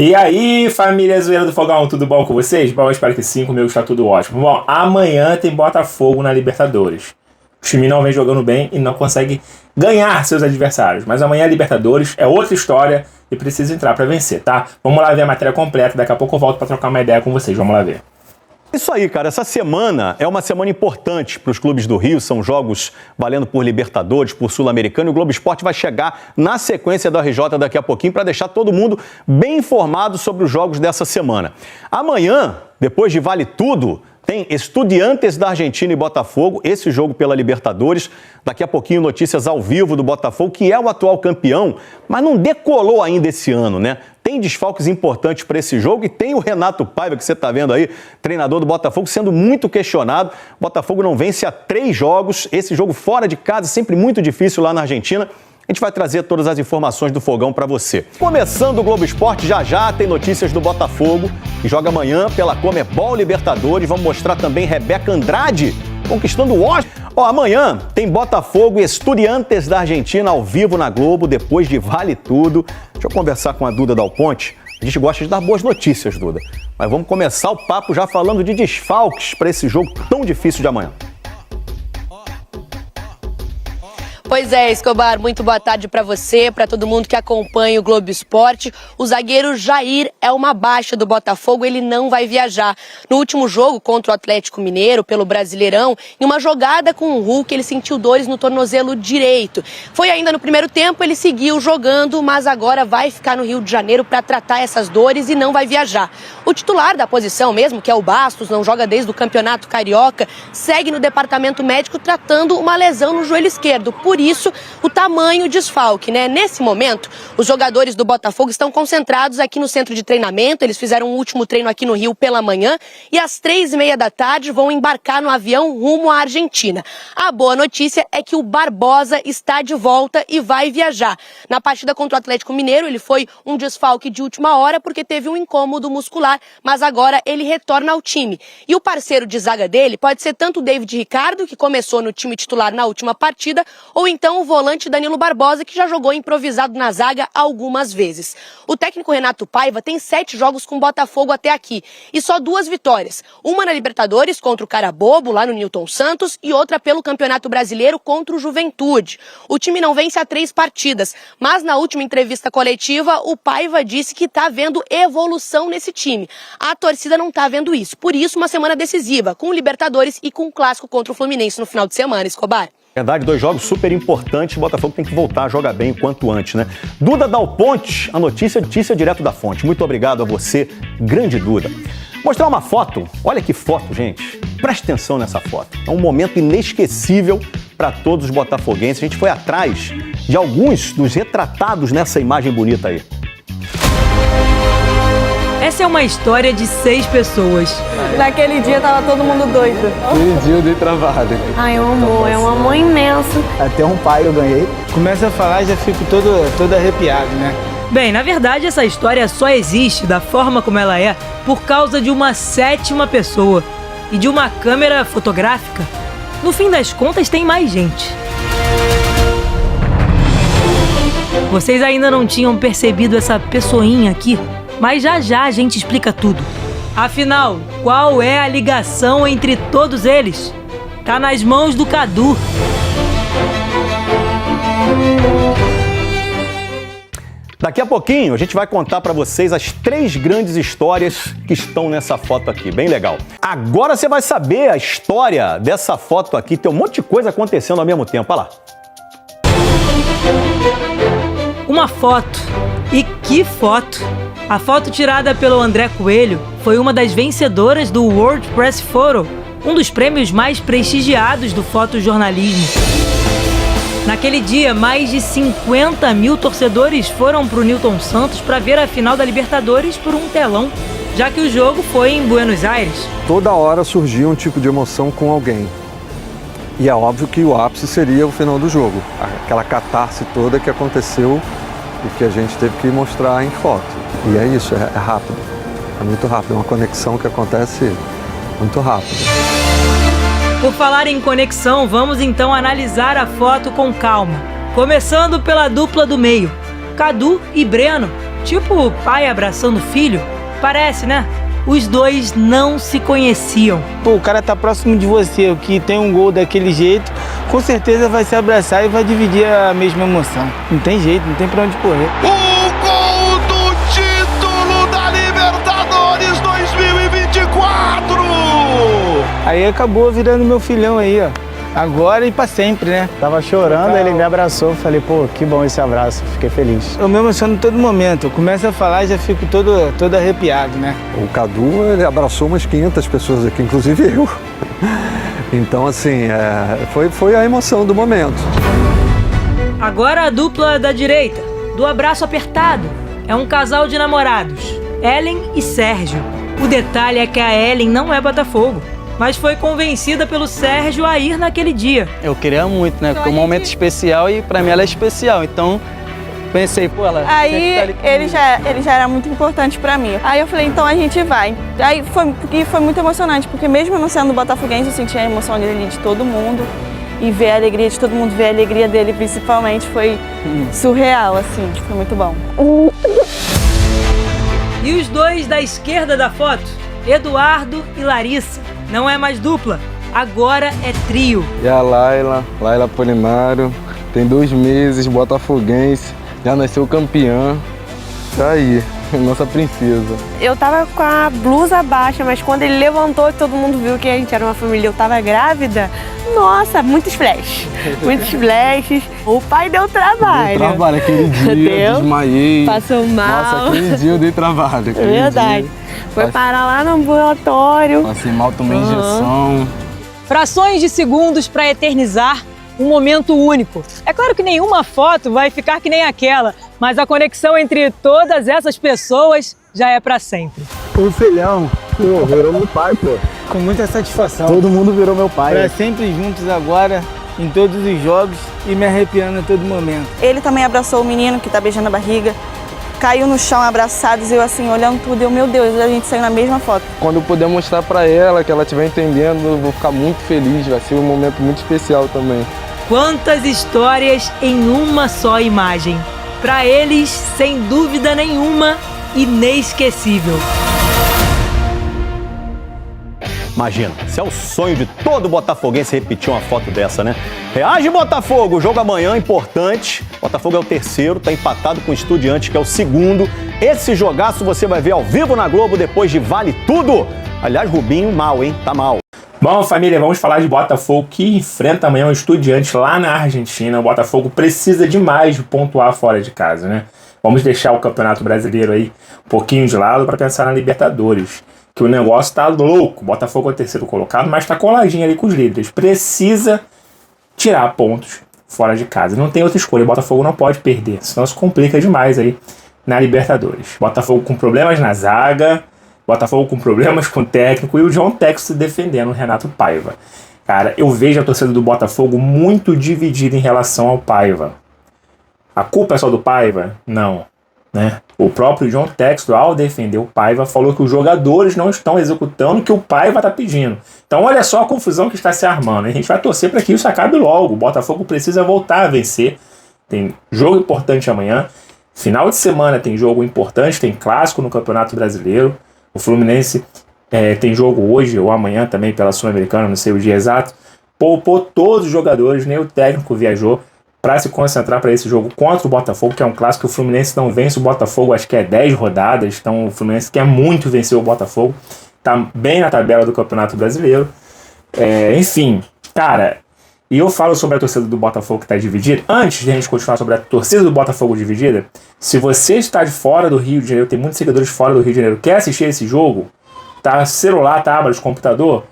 E aí, família zoeira do Fogão, tudo bom com vocês? Bom, eu espero que sim, comigo está tudo ótimo. Bom, amanhã tem Botafogo na Libertadores. O time não vem jogando bem e não consegue ganhar seus adversários. Mas amanhã a Libertadores é outra história e precisa entrar para vencer, tá? Vamos lá ver a matéria completa, daqui a pouco eu volto para trocar uma ideia com vocês, vamos lá ver. Isso aí, cara. Essa semana é uma semana importante para os clubes do Rio. São jogos valendo por Libertadores, por Sul-Americano. E o Globo Esporte vai chegar na sequência do RJ daqui a pouquinho para deixar todo mundo bem informado sobre os jogos dessa semana. Amanhã, depois de Vale Tudo, tem Estudiantes da Argentina e Botafogo, esse jogo pela Libertadores. Daqui a pouquinho notícias ao vivo do Botafogo, que é o atual campeão, mas não decolou ainda esse ano, né? Tem desfalques importantes para esse jogo e tem o Renato Paiva, que você está vendo aí, treinador do Botafogo, sendo muito questionado. O Botafogo não vence há 3 jogos, esse jogo fora de casa, sempre muito difícil lá na Argentina. A gente vai trazer todas as informações do Fogão para você. Começando o Globo Esporte, já tem notícias do Botafogo, que joga amanhã pela Conmebol Libertadores. Vamos mostrar também Rebeca Andrade conquistando o Oscar. Amanhã tem Botafogo e Estudiantes da Argentina ao vivo na Globo, depois de Vale Tudo. Deixa eu conversar com a Duda Dal Ponte. A gente gosta de dar boas notícias, Duda. Mas vamos começar o papo já falando de desfalques para esse jogo tão difícil de amanhã. Pois é, Escobar, muito boa tarde para você, para todo mundo que acompanha o Globo Esporte. O zagueiro Jair é uma baixa do Botafogo, ele não vai viajar. No último jogo contra o Atlético Mineiro, pelo Brasileirão, em uma jogada com o Hulk, ele sentiu dores no tornozelo direito. Foi ainda no primeiro tempo, ele seguiu jogando, mas agora vai ficar no Rio de Janeiro para tratar essas dores e não vai viajar. O titular da posição mesmo, que é o Bastos, não joga desde o Campeonato Carioca, segue no departamento médico tratando uma lesão no joelho esquerdo. Por isso, o tamanho desfalque, né? Nesse momento, os jogadores do Botafogo estão concentrados aqui no centro de treinamento. Eles fizeram um último treino aqui no Rio pela manhã e às 3h30 da tarde vão embarcar no avião rumo à Argentina. A boa notícia é que o Barbosa está de volta e vai viajar. Na partida contra o Atlético Mineiro, ele foi um desfalque de última hora porque teve um incômodo muscular, mas agora ele retorna ao time. E o parceiro de zaga dele pode ser tanto o David Ricardo, que começou no time titular na última partida, ou então o volante Danilo Barbosa, que já jogou improvisado na zaga algumas vezes. O técnico Renato Paiva tem 7 jogos com o Botafogo até aqui e só 2 vitórias. Uma na Libertadores contra o Carabobo, lá no Newton Santos, e outra pelo Campeonato Brasileiro contra o Juventude. O time não vence há 3 partidas, mas na última entrevista coletiva, o Paiva disse que está vendo evolução nesse time. A torcida não está vendo isso. Por isso, uma semana decisiva, com o Libertadores e com o clássico contra o Fluminense no final de semana, Escobar. Verdade, 2 jogos super importantes, o Botafogo tem que voltar a jogar bem o quanto antes, né? Duda Dal Ponte, a notícia direto da fonte. Muito obrigado a você, grande Duda. Mostrar uma foto, olha que foto, gente. Preste atenção nessa foto. É um momento inesquecível para todos os botafoguenses. A gente foi atrás de alguns dos retratados nessa imagem bonita aí. Essa é uma história de 6 pessoas. Naquele dia tava todo mundo doido. Aquele dia eu dei travada. Ai, é um amor imenso. Até um pai eu ganhei. Começa a falar e já fico todo arrepiado, né? Bem, na verdade essa história só existe da forma como ela é por causa de uma 7ª pessoa e de uma câmera fotográfica. No fim das contas tem mais gente. Vocês ainda não tinham percebido essa pessoinha aqui? Mas já a gente explica tudo. Afinal, qual é a ligação entre todos eles? Tá nas mãos do Cadu. Daqui a pouquinho a gente vai contar para vocês as 3 grandes histórias que estão nessa foto aqui, bem legal. Agora você vai saber a história dessa foto aqui, tem um monte de coisa acontecendo ao mesmo tempo, olha lá. Uma foto. E que foto! A foto tirada pelo André Coelho foi uma das vencedoras do World Press Photo, um dos prêmios mais prestigiados do fotojornalismo. Naquele dia, mais de 50 mil torcedores foram para o Newton Santos para ver a final da Libertadores por um telão, já que o jogo foi em Buenos Aires. Toda hora surgia um tipo de emoção com alguém. E é óbvio que o ápice seria o final do jogo, aquela catarse toda que aconteceu e que a gente teve que mostrar em foto. E é isso, é rápido, é muito rápido, é uma conexão que acontece muito rápido. Por falar em conexão, vamos então analisar a foto com calma. Começando pela dupla do meio, Cadu e Breno, Tipo pai abraçando filho? Parece, né? Os dois não se conheciam. Pô, o cara tá próximo de você, o que tem um gol daquele jeito, com certeza vai se abraçar e vai dividir a mesma emoção. Não tem jeito, não tem pra onde correr. O gol do título da Libertadores 2024! Aí acabou virando meu filhão aí, ó. Agora e pra sempre, né? Tava chorando, ele me abraçou, falei, pô, que bom esse abraço, fiquei feliz. Eu me emociono todo momento, eu começo a falar e já fico todo arrepiado, né? O Cadu, ele abraçou umas 500 pessoas aqui, inclusive eu. Então, assim, foi a emoção do momento. Agora a dupla da direita, do abraço apertado. É um casal de namorados, Ellen e Sérgio. O detalhe é que a Ellen não é Botafogo, mas foi convencida pelo Sérgio a ir naquele dia. Eu queria muito, né? Porque é um momento especial e pra mim ela é especial. Então, pensei, pô, ela... Aí ele já era muito importante pra mim. Aí eu falei, então a gente vai. Aí foi muito emocionante, porque mesmo não sendo botafoguense, eu senti a emoção dele de todo mundo. E ver a alegria de todo mundo, ver a alegria dele principalmente, foi surreal, assim, foi muito bom. E os dois da esquerda da foto, Eduardo e Larissa. Não é mais dupla, agora é trio. E a Laila Polinário, tem 2 meses, botafoguense, já nasceu campeã. Tá aí, nossa princesa. Eu tava com a blusa baixa, mas quando ele levantou, todo mundo viu que a gente era uma família, eu tava grávida. Nossa, muitos flashes, muitos flashes. O pai deu trabalho. Deu trabalho aquele dia, desmaiei. Passou mal. Nossa, aquele dia eu dei trabalho. É verdade. Foi parar lá no ambulatório. Passei mal, tomei injeção. Frações de segundos para eternizar um momento único. É claro que nenhuma foto vai ficar que nem aquela, mas a conexão entre todas essas pessoas já é para sempre. O filhão. Pô, virou meu pai, pô. Com muita satisfação. Todo mundo virou meu pai. Pra sempre juntos agora, em todos os jogos e me arrepiando a todo momento. Ele também abraçou o menino que tá beijando a barriga. Caiu no chão abraçados, eu assim, olhando tudo, meu Deus, a gente saiu na mesma foto. Quando eu puder mostrar pra ela, que ela estiver entendendo, eu vou ficar muito feliz, vai ser um momento muito especial também. Quantas histórias em uma só imagem. Para eles, sem dúvida nenhuma, inesquecível. Imagina, se é o sonho de todo botafoguense repetir uma foto dessa, né? Reage, Botafogo! O jogo amanhã é importante. Botafogo é o terceiro, tá empatado com o Estudiantes, que é o segundo. Esse jogaço você vai ver ao vivo na Globo depois de Vale Tudo. Aliás, Rubinho, mal, hein? Tá mal. Bom, família, vamos falar de Botafogo, que enfrenta amanhã o Estudiantes lá na Argentina. O Botafogo precisa demais de pontuar fora de casa, né? Vamos deixar o Campeonato Brasileiro aí um pouquinho de lado para pensar na Libertadores. Que o negócio tá louco. O Botafogo é o terceiro colocado, mas tá coladinho ali com os líderes. Precisa tirar pontos fora de casa. Não tem outra escolha. O Botafogo não pode perder, senão se complica demais aí na Libertadores. Botafogo com problemas na zaga, Botafogo com problemas com o técnico e o John Textor defendendo o Renato Paiva. Cara, eu vejo a torcida do Botafogo muito dividida em relação ao Paiva. A culpa é só do Paiva? Não. Né? O próprio John Textor, ao defender o Paiva, falou que os jogadores não estão executando o que o Paiva está pedindo. Então olha só a confusão que está se armando. A gente vai torcer para que isso acabe logo. O Botafogo precisa voltar a vencer. Tem jogo importante amanhã. Final de semana tem jogo importante, tem clássico no Campeonato Brasileiro. O Fluminense tem jogo hoje ou amanhã também pela Sul-Americana, não sei o dia exato. Poupou todos os jogadores, nem o técnico viajou para se concentrar para esse jogo contra o Botafogo, que é um clássico que o Fluminense não vence o Botafogo, acho que é 10 rodadas, então o Fluminense quer muito vencer o Botafogo, tá bem na tabela do Campeonato Brasileiro. Enfim, cara, e eu falo sobre a torcida do Botafogo que está dividida. Antes de a gente continuar sobre a torcida do Botafogo dividida, se você está de fora do Rio de Janeiro, tem muitos seguidores fora do Rio de Janeiro, quer assistir esse jogo, tá celular, tablet, computador,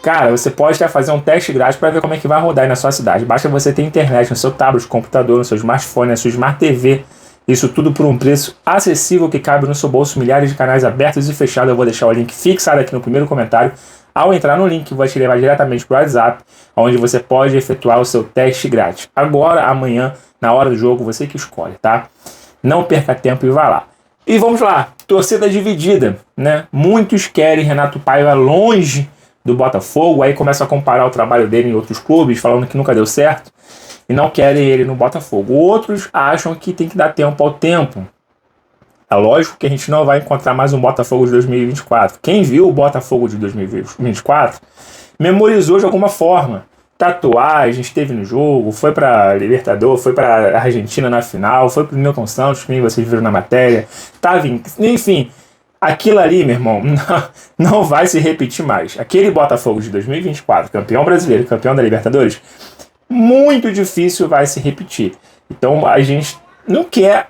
cara, você pode até fazer um teste grátis para ver como é que vai rodar aí na sua cidade. Basta você ter internet no seu tablet, computador, no seu smartphone, na sua Smart TV. Isso tudo por um preço acessível que cabe no seu bolso. Milhares de canais abertos e fechados. Eu vou deixar o link fixado aqui no primeiro comentário. Ao entrar no link, vai te levar diretamente para o WhatsApp, onde você pode efetuar o seu teste grátis. Agora, amanhã, na hora do jogo, você que escolhe, tá? Não perca tempo e vá lá. E vamos lá, torcida dividida, né? Muitos querem Renato Paiva longe do Botafogo, aí começa a comparar o trabalho dele em outros clubes, falando que nunca deu certo, e não querem ele no Botafogo. Outros acham que tem que dar tempo ao tempo. É lógico que a gente não vai encontrar mais um Botafogo de 2024. Quem viu o Botafogo de 2024 memorizou de alguma forma. Tatuagem, esteve no jogo, foi pra Libertadores, foi pra Argentina na final, foi pro Newton Santos, que vocês viram na matéria, enfim, aquilo ali, meu irmão, não vai se repetir mais. Aquele Botafogo de 2024, campeão brasileiro, campeão da Libertadores, muito difícil vai se repetir. Então a gente não quer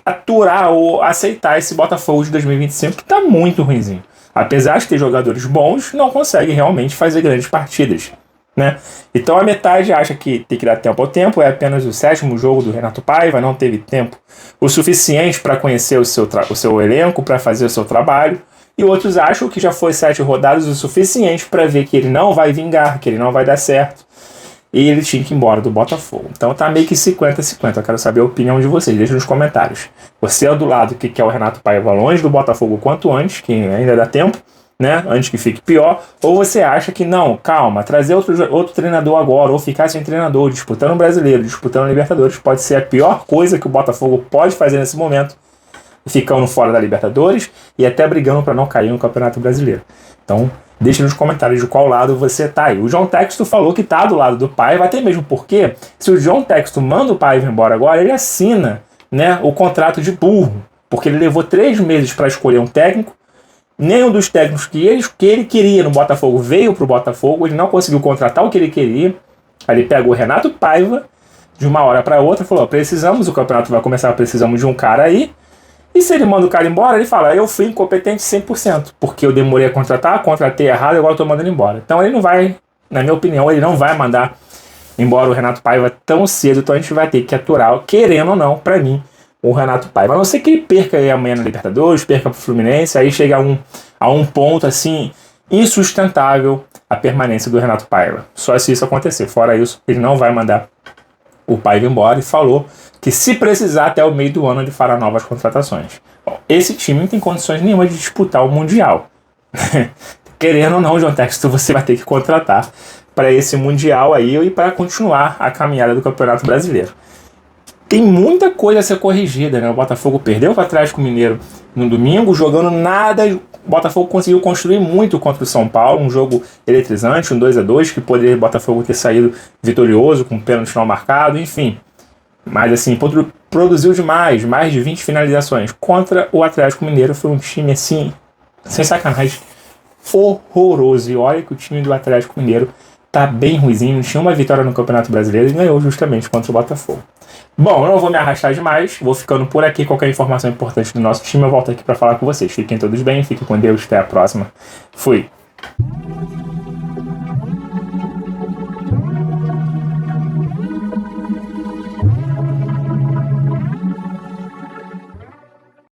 aturar ou aceitar esse Botafogo de 2025, que tá muito ruinzinho. Apesar de ter jogadores bons, não consegue realmente fazer grandes partidas. Né? Então a metade acha que tem que dar tempo ao tempo, é apenas o 7º jogo do Renato Paiva, não teve tempo o suficiente para conhecer o seu elenco, para fazer o seu trabalho, e outros acham que já foi 7 rodadas o suficiente para ver que ele não vai vingar, que ele não vai dar certo, e ele tinha que ir embora do Botafogo. Então tá meio que 50-50, eu quero saber a opinião de vocês, deixa nos comentários. Você é do lado que quer o Renato Paiva longe do Botafogo quanto antes, que ainda dá tempo, né, antes que fique pior, ou você acha que não, calma, trazer outro treinador agora, ou ficar sem treinador, disputando o Brasileiro, disputando o Libertadores, pode ser a pior coisa que o Botafogo pode fazer nesse momento, ficando fora da Libertadores e até brigando para não cair no Campeonato Brasileiro. Então, deixe nos comentários de qual lado você tá aí. O João Texto falou que tá do lado do Paiva, até mesmo porque, se o João Texto manda o Paiva embora agora, ele assina, né, o contrato de burro, porque ele levou 3 meses para escolher um técnico. Nenhum dos técnicos que ele queria no Botafogo veio pro Botafogo, ele não conseguiu contratar o que ele queria. Aí ele pega o Renato Paiva, de uma hora para outra, falou, o campeonato vai começar, precisamos de um cara aí. E se ele manda o cara embora, ele fala, eu fui incompetente 100%, porque eu demorei a contratei errado e agora eu tô mandando embora. Então ele não vai, na minha opinião, ele não vai mandar embora o Renato Paiva tão cedo, então a gente vai ter que aturar, querendo ou não, para mim, o Renato Paiva. A não ser que ele perca aí amanhã na Libertadores, perca pro Fluminense, aí chega a um ponto assim insustentável a permanência do Renato Paiva. Só se isso acontecer. Fora isso, ele não vai mandar o Paiva embora e falou que se precisar até o meio do ano ele fará novas contratações. Bom, esse time não tem condições nenhuma de disputar o Mundial. Querendo ou não, João Texto, você vai ter que contratar para esse Mundial aí e para continuar a caminhada do Campeonato Brasileiro. Tem muita coisa a ser corrigida, né? O Botafogo perdeu para o Atlético Mineiro no domingo, jogando nada. O Botafogo conseguiu construir muito contra o São Paulo, um jogo eletrizante, um 2-2, que poderia o Botafogo ter saído vitorioso, com o pênalti não marcado, enfim. Mas assim, produziu demais, mais de 20 finalizações. Contra o Atlético Mineiro foi um time assim, sem sacanagem, horroroso. E olha que o time do Atlético Mineiro tá bem ruizinho, tinha uma vitória no Campeonato Brasileiro e ganhou justamente contra o Botafogo. Bom, eu não vou me arrastar demais, vou ficando por aqui. Qualquer informação importante do nosso time eu volto aqui para falar com vocês. Fiquem todos bem, fiquem com Deus, até a próxima. Fui!